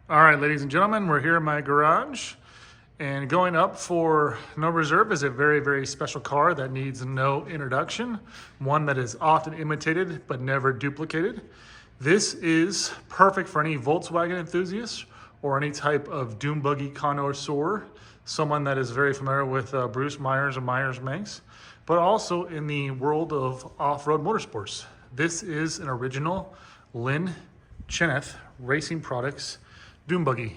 All right, ladies and gentlemen, we're here in my garage, and going up for no reserve is a very, very special car that needs no introduction, one that is often imitated but never duplicated. This is perfect for any Volkswagen enthusiast or any type of dune buggy connoisseur, someone that is very familiar with Bruce Myers and Myers-Manx, but also in the world of off-road motorsports. This is an original Lynn Chenowth Racing Products dune buggy.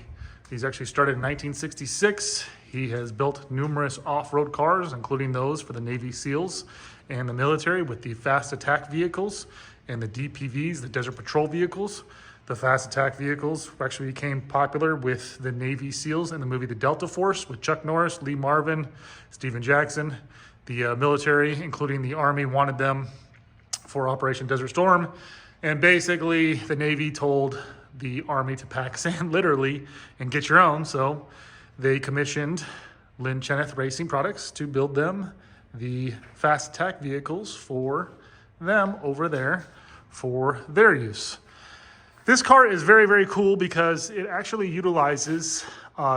He's actually started in 1966. He has built numerous off-road cars, including those for the Navy SEALs and the military with the fast attack vehicles and the DPVs, the Desert Patrol vehicles. The fast attack vehicles actually became popular with the Navy SEALs in the movie The Delta Force with Chuck Norris, Lee Marvin, Steven Jackson. The military, including the Army, wanted them for Operation Desert Storm. And basically the Navy told the Army to pack sand literally and get your own. So they commissioned Lynn Chenowth Racing Products to build them the fast attack vehicles for them over there for their use. This car is very, very cool because it actually utilizes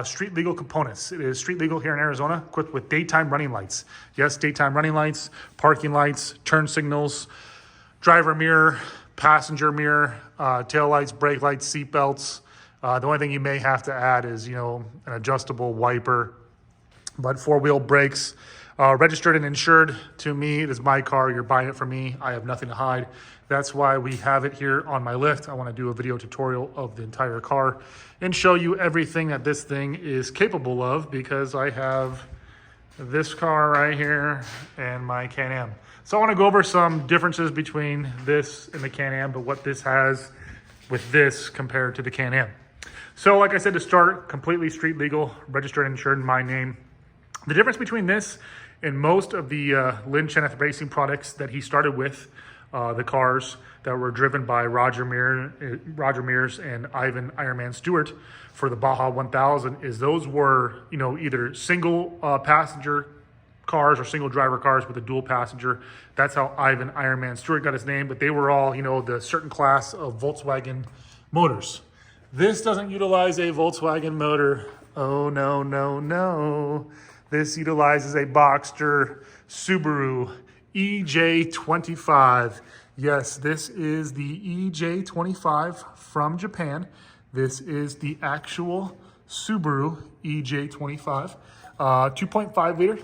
street legal components. It is street legal here in Arizona, equipped with daytime running lights. Yes, daytime running lights, parking lights, turn signals, driver mirror, passenger mirror, tail lights, brake lights, seat belts. The only thing you may have to add is, an adjustable wiper, but four-wheel brakes. Registered and insured to me. It is my car. You're buying it from me. I have nothing to hide. That's why we have it here on my lift. I want to do a video tutorial of the entire car and show you everything that this thing is capable of, because I have this car right here and my Can-Am. So I want to go over some differences between this and the Can-Am, but what this has with this compared to the Can-Am. So like I said, to start, completely street legal, registered and insured in my name. The difference between this and most of the Lynn Chenowth Racing Products that he started with, the cars that were driven by Roger Mears and Ivan Ironman Stewart for the Baja 1000, is those were, either single passenger cars or single driver cars with a dual passenger. That's how Ivan Ironman Stewart got his name, but they were all, the certain class of Volkswagen motors. This doesn't utilize a Volkswagen motor. Oh, no, no, no. This utilizes a Boxster Subaru EJ25. Yes, this is the EJ25 from Japan. This is the actual Subaru EJ25. 2.5 liter.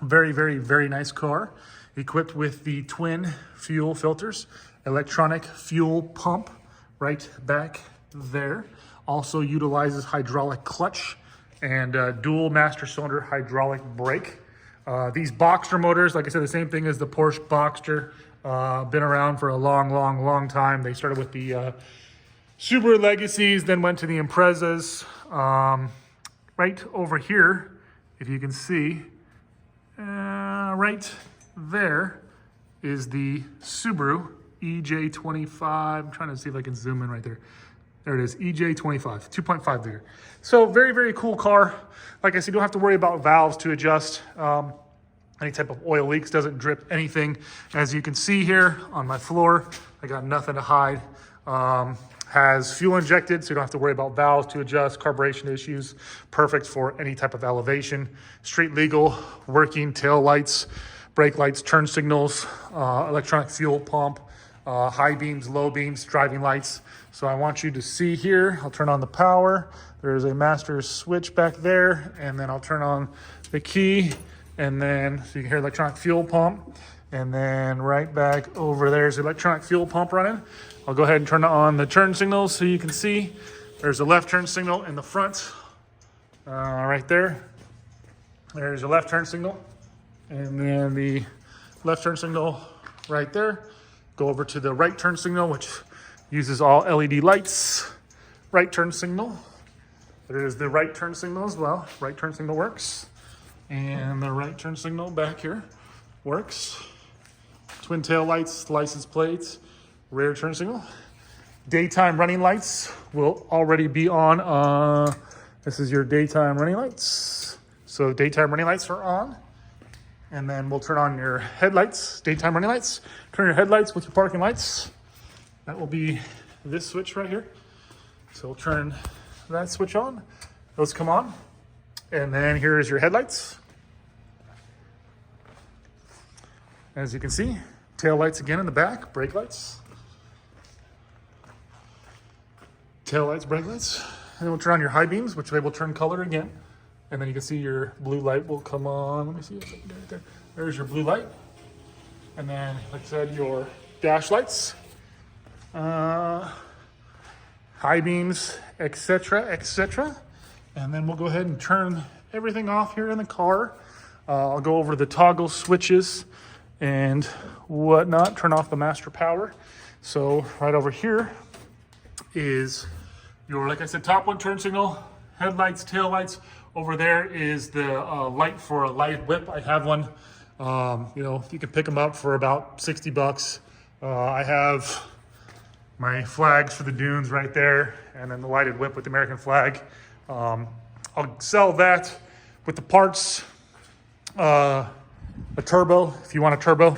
Very, very, very nice car. Equipped with the twin fuel filters, electronic fuel pump right back there. Also utilizes hydraulic clutch and dual master cylinder hydraulic brake. These Boxster motors, like I said, the same thing as the Porsche Boxster. Been around for a long, long, long time. They started with the Subaru Legacies, then went to the Imprezas. Right over here, if you can see, right there is the Subaru EJ25. I'm trying to see if I can zoom in right there. There it is, EJ25, 2.5 liter. So very, very cool car. Like I said, you don't have to worry about valves to adjust. Any type of oil leaks, doesn't drip anything. As you can see here on my floor, I got nothing to hide. Has fuel injected, so you don't have to worry about valves to adjust, carburation issues. Perfect for any type of elevation. Street legal, working tail lights, brake lights, turn signals, electronic fuel pump, high beams, low beams, driving lights. So I want you to see here, I'll turn on the power. There's a master switch back there, and then I'll turn on the key, and then so you can hear electronic fuel pump. And then right back over there's the electronic fuel pump running. I'll go ahead and turn on the turn signals so you can see. There's a left turn signal in the front, right there. There's a left turn signal, and then the left turn signal right there. Go over to the right turn signal, which uses all LED lights. Right turn signal. There is the right turn signal as well. Right turn signal works. And the right turn signal back here works. Twin tail lights, license plates, rear turn signal. Daytime running lights will already be on. This is your daytime running lights. So daytime running lights are on. And then we'll turn on your headlights, daytime running lights. Turn your headlights with your parking lights. That will be this switch right here. So we'll turn that switch on. Those come on. And then here is your headlights. As you can see, tail lights again in the back, brake lights. Tail lights, brake lights. And then we'll turn on your high beams, which they will turn color again. And then you can see your blue light will come on. Let me see, right there. There's your blue light. And then, like I said, your dash lights, high beams, etc., etc. And then we'll go ahead and turn everything off here in the car. I'll go over the toggle switches and whatnot, turn off the master power. So right over here is your, like I said, top one turn signal, headlights, tail lights. Over there is the light for a light whip. I have one. You know, you can pick them up for about 60 bucks. I have my flags for the dunes right there, and then the lighted whip with the American flag. I'll sell that with the parts. A turbo, if you want a turbo,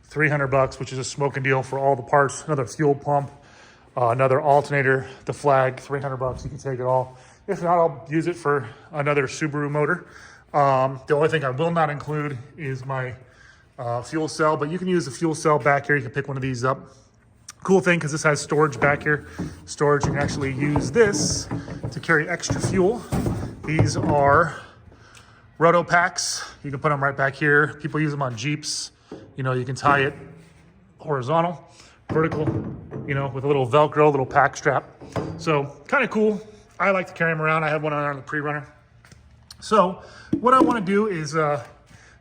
300 bucks, which is a smoking deal for all the parts. Another fuel pump, another alternator, the flag, 300 bucks. You can take it all. If not, I'll use it for another Subaru motor. The only thing I will not include is my fuel cell, but you can use the fuel cell back here. You can pick one of these up. Cool thing, because this has storage back here. Storage, you can actually use this to carry extra fuel. These are roto packs. You can put them right back here. People use them on Jeeps. You know, you can tie it horizontal, vertical, you know, with a little Velcro, little pack strap. So kind of cool. I like to carry them around. I have one on the pre-runner. So what I want to do is go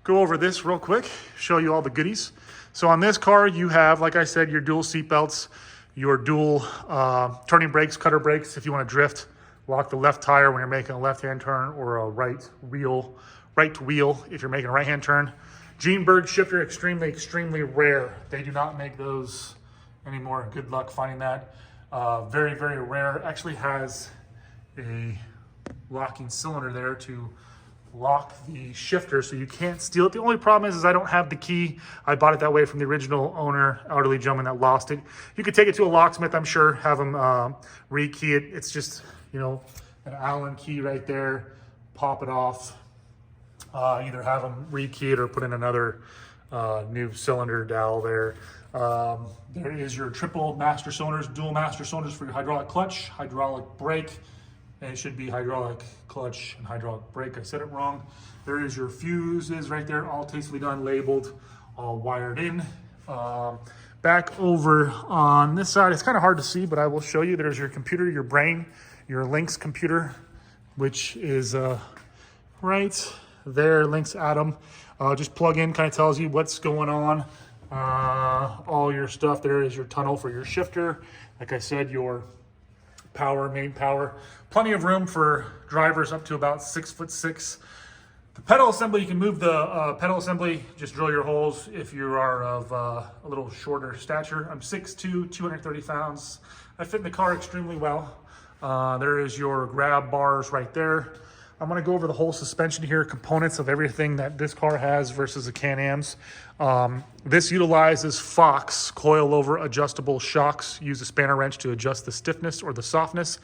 over this real quick, show you all the goodies. So on this car, you have, like I said, your dual seat belts, your dual turning brakes, cutter brakes. If you want to drift, lock the left tire when you're making a left-hand turn, or a right wheel if you're making a right-hand turn. Greenberg shifter, extremely, extremely rare. They do not make those anymore. Good luck finding that. Very, very rare. Actually has a locking cylinder there to lock the shifter so you can't steal it. The only problem is I don't have the key. I bought it that way from the original owner, elderly gentleman that lost it. You could take it to a locksmith, I'm sure, have him re-key it. It's just, you know, an Allen key right there. Pop it off. Either have them re-key it or put in another new cylinder dowel there. There is your triple master cylinders, dual master cylinders for your hydraulic clutch, hydraulic brake, and it should be hydraulic clutch and hydraulic brake. I said it wrong. There is your fuses right there, all tastefully done, labeled, all wired in. Back over on this side, it's kind of hard to see, but I will show you. There's your computer, your brain, your Lynx computer, which is right there, Lynx Atom. Just plug in, kind of tells you what's going on. All your stuff. There is your tunnel for your shifter. Like I said, your power, main power. Plenty of room for drivers up to about 6'6". The pedal assembly, you can move the pedal assembly, just drill your holes if you are of a little shorter stature. I'm 6'2", 230 pounds. I fit in the car extremely well. There is your grab bars right there. I'm gonna go over the whole suspension here, components of everything that this car has versus the Can-Am's. This utilizes Fox coilover adjustable shocks. Use a spanner wrench to adjust the stiffness or the softness.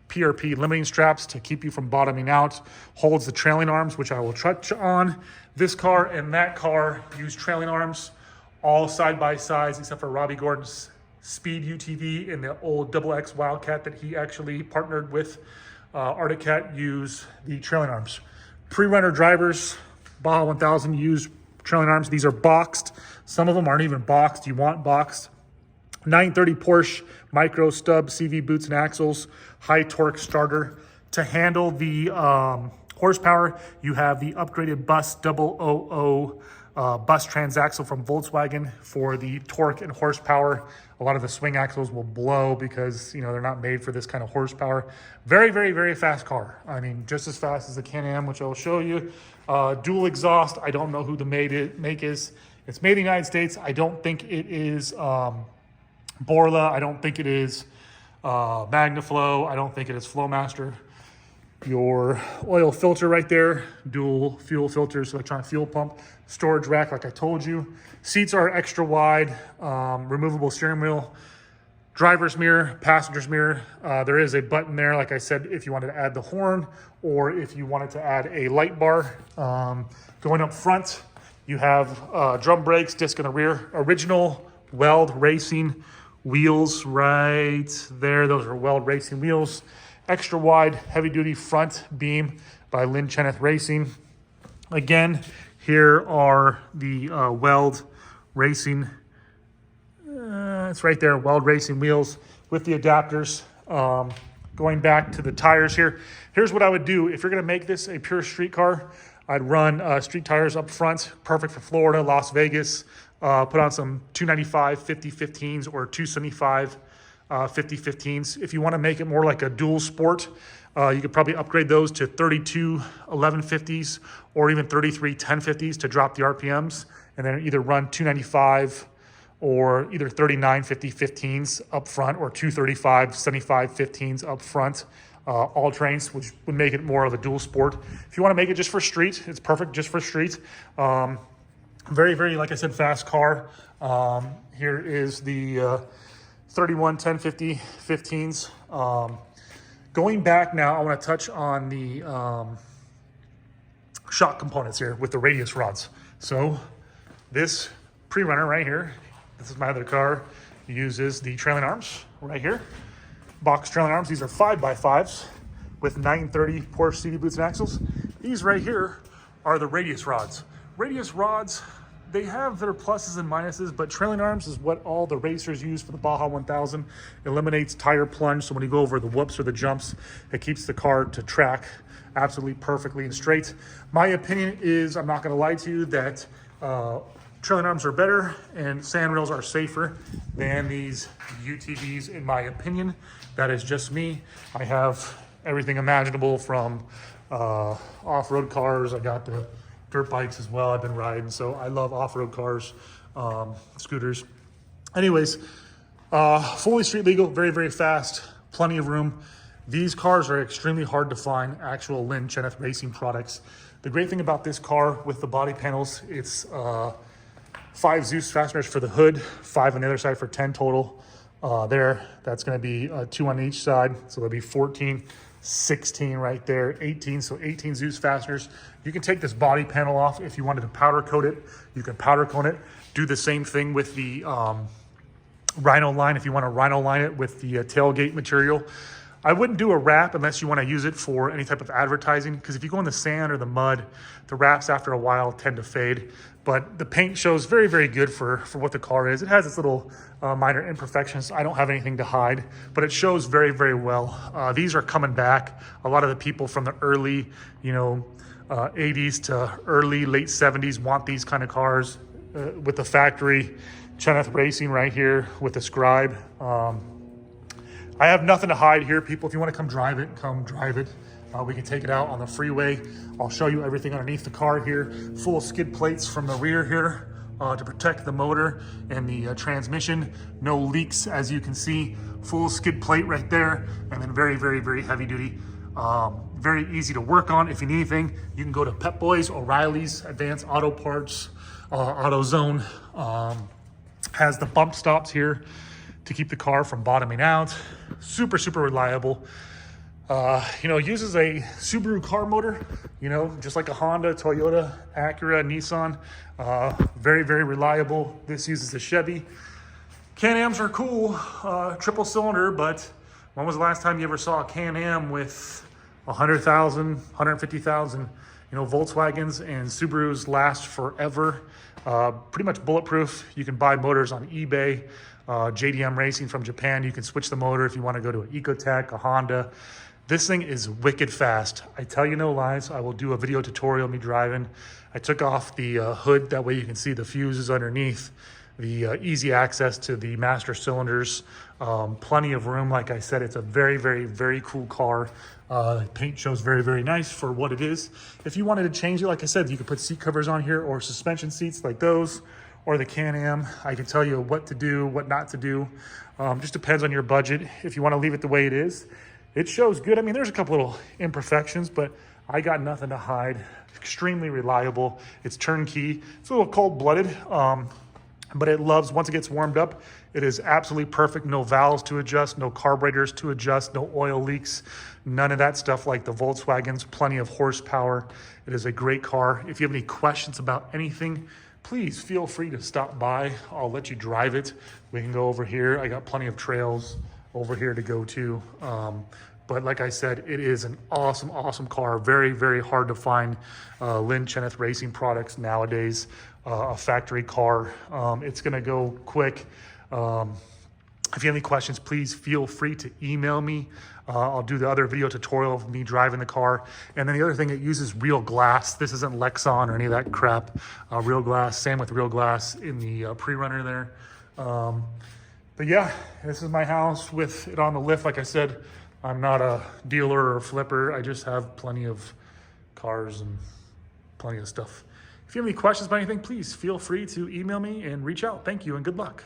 PRP limiting straps to keep you from bottoming out. Holds the trailing arms, which I will touch on. This car and that car use trailing arms, all side by sides, except for Robbie Gordon's Speed UTV and the old XX Wildcat that he actually partnered with. Arctic Cat use the trailing arms. Pre-runner drivers, Baja 1000 use trailing arms. These are boxed. Some of them aren't even boxed. You want boxed. 930 Porsche micro stub CV boots and axles, high torque starter. To handle the horsepower, you have the upgraded Bus 000 bus transaxle from Volkswagen for the torque and horsepower. A lot of the swing axles will blow because, you know, they're not made for this kind of horsepower. Very, very, very fast car. I mean, just as fast as the Can-Am, which I'll show you. Dual exhaust. I don't know who the make is. It's made in the United States. I don't think it is Borla. I don't think it is Magnaflow. I don't think it is Flowmaster. Your oil filter right there, dual fuel filters, electronic fuel pump, storage rack like I told you. Seats are extra wide, removable steering wheel. driver's mirror, passenger's mirror. There is a button there, like I said, if you wanted to add the horn or if you wanted to add a light bar. Going up front, you have drum brakes, disc in the rear, original Weld Racing wheels right there. Those are Weld Racing wheels. Extra wide, heavy duty front beam by Chenowth Racing. Again, here are the Weld Racing. It's right there, Weld Racing wheels with the adapters. Going back to the tires here, here's what I would do. If you're gonna make this a pure street car, I'd run street tires up front, perfect for Florida, Las Vegas. Put on some 295 50-15s or 275 50-15s. If you wanna make it more like a dual sport, you could probably upgrade those to 32 1150s or even 33 1050s to drop the RPMs, and then either run 295 or either 39 50-15s up front or 235 75 15s up front, all trains, which would make it more of a dual sport. If you want to make it just for street, it's perfect just for street. Very, very, like I said, fast car. Here is the 31 1050 15s. Going back now, I want to touch on the shock components here with the radius rods. So this pre-runner right here, this is my other car, uses the trailing arms right here. Box trailing arms. These are 5x5s with 930 Porsche CD boots and axles. These right here are the radius rods. Radius rods, they have their pluses and minuses, but trailing arms is what all the racers use for the Baja 1000. It eliminates tire plunge, so when you go over the whoops or the jumps, it keeps the car to track absolutely perfectly and straight. My opinion is, I'm not gonna lie to you, that trailing arms are better and sandrails are safer than these UTVs, in my opinion. That is just me. I have everything imaginable from off-road cars. I got the dirt bikes as well. I've been riding, so I love off-road cars, scooters. Anyways, fully street legal, very, very fast, plenty of room. These cars are extremely hard to find, actual Chenowth Racing products. The great thing about this car with the body panels, it's 5 Zeus fasteners for the hood, 5 on the other side for 10 total. There, that's gonna be 2 on each side, so there'll be 14, 16 right there, 18, so 18 Zeus fasteners. You can take this body panel off if you wanted to powder coat it. You can powder coat it. Do the same thing with the Rhino line if you want to Rhino line it with the tailgate material. I wouldn't do a wrap unless you want to use it for any type of advertising, because if you go in the sand or the mud, the wraps after a while tend to fade. But the paint shows very, very good for what the car is. It has its little minor imperfections. I don't have anything to hide, but it shows very, very well. These are coming back. A lot of the people from the early, 80s to early, late 70s want these kind of cars with the factory Chenowth Racing right here with the Scribe. I have nothing to hide here, people. If you want to come drive it, come drive it. We can take it out on the freeway. I'll show you everything underneath the car here. Full skid plates from the rear here to protect the motor and the transmission. No leaks, as you can see. Full skid plate right there, and then very, very, very heavy duty. Very easy to work on. If you need anything, you can go to Pep Boys, O'Reilly's, Advanced Auto Parts, AutoZone. Has the bump stops here to keep the car from bottoming out. Super, super reliable. Uses a Subaru car motor, just like a Honda, Toyota, Acura, Nissan. Very, very reliable. This uses a Chevy. Can-Ams are cool, triple cylinder, but when was the last time you ever saw a Can-Am with 100,000, 150,000? Volkswagens and Subarus last forever. Pretty much bulletproof. You can buy motors on eBay. JDM Racing from Japan, you can switch the motor if you want to go to an Ecotec, a Honda. This thing is wicked fast. I tell you no lies. I will do a video tutorial of me driving. I took off the hood, that way you can see the fuses underneath, the easy access to the master cylinders, plenty of room. Like I said, it's a very, very, very cool car. The paint shows very, very nice for what it is. If you wanted to change it, like I said, you could put seat covers on here or suspension seats like those, or the Can-Am. I can tell you what to do, what not to do. Just depends on your budget. If you want to leave it the way it is, it shows good. I mean, there's a couple little imperfections, but I got nothing to hide. Extremely reliable. It's turnkey. It's a little cold-blooded. but it loves, once it gets warmed up, it is absolutely perfect. No valves to adjust, no carburetors to adjust, no oil leaks, none of that stuff like the Volkswagens, plenty of horsepower. It is a great car. If you have any questions about anything, please feel free to stop by. I'll let you drive it. We can go over here. I got plenty of trails over here to go to. But like I said, it is an awesome, awesome car. Very, very hard to find Lynn Chenowth Racing products nowadays. A factory car. It's gonna go quick. If you have any questions, please feel free to email me. I'll do the other video tutorial of me driving the car. And then the other thing, it uses real glass. This isn't Lexon or any of that crap. Real glass, same with real glass in the pre-runner there. But yeah, this is my house with it on the lift. Like I said, I'm not a dealer or flipper. I just have plenty of cars and plenty of stuff. If you have any questions about anything, please feel free to email me and reach out. Thank you and good luck.